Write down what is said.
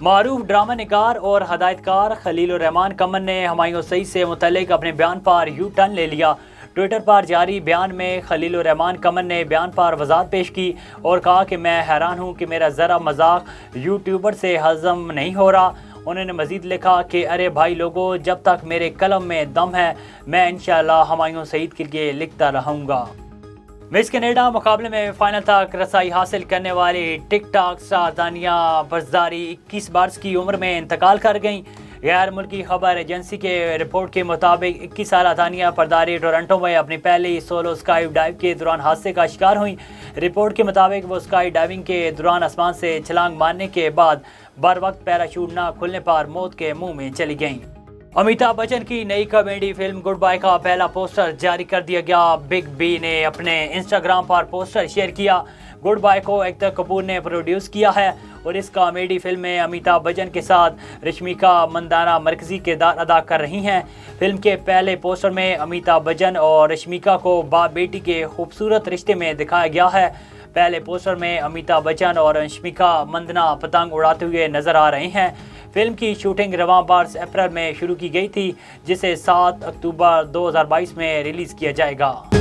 मारूफ drama निगार और हदायतकार खलीलुर रहमान कमर ने हुमायूं सईद से मुतल्लिक अपने बयान पर यू टर्न ले लिया। ट्विटर पर जारी बयान में खलीलुर रहमान कमर ने बयान पर वजाहत पेश की और कहा कि मैं हैरान हूँ कि मेरा ज़रा मजाक यूट्यूबर से हजम नहीं हो रहा। उन्होंने मजीद लिखा कि अरे भाई लोगों, जब तक मेरे कलम में दम है मैं इंशाअल्लाह हुमायूं सईद के लिए लिखता रहूँगा। मिस कनाडा मुकाबले में फाइनल तक रसाई हासिल करने वाली टिकटॉक स्टार दानिया बज़दारी 21 बरस की उम्र में इंतकाल कर गईं। गैर मुल्की खबर एजेंसी के रिपोर्ट के मुताबिक 21 साल दानिया परदारी टोरंटो में अपनी पहली सोलो स्काई डाइव के दौरान हादसे का शिकार हुई। रिपोर्ट के मुताबिक वो स्काई डाइविंग के दौरान आसमान से छलांग मारने के बाद बर वक्त पैराशूट न खुलने पर मौत के मुंह में चली गईं। अमिताभ बच्चन की नई कॉमेडी फिल्म गुड बाय का पहला पोस्टर जारी कर दिया गया। बिग बी ने अपने इंस्टाग्राम पर पोस्टर शेयर किया। गुड बाय को एकता कपूर ने प्रोड्यूस किया है और इस कॉमेडी फिल्म में अमिताभ बच्चन के साथ रश्मिका मंदाना मरकजी किरदार अदा कर रही हैं। फिल्म के पहले पोस्टर में अमिताभ बच्चन और रश्मिका को बाप बेटी के खूबसूरत रिश्ते में दिखाया गया है। पहले पोस्टर में अमिताभ बच्चन और रश्मिका मंदाना पतंग उड़ाते हुए नजर आ रहे हैं। फिल्म की शूटिंग रवां बरस अप्रैल में शुरू की गई थी, जिसे 7 अक्टूबर 2022 में रिलीज़ किया जाएगा।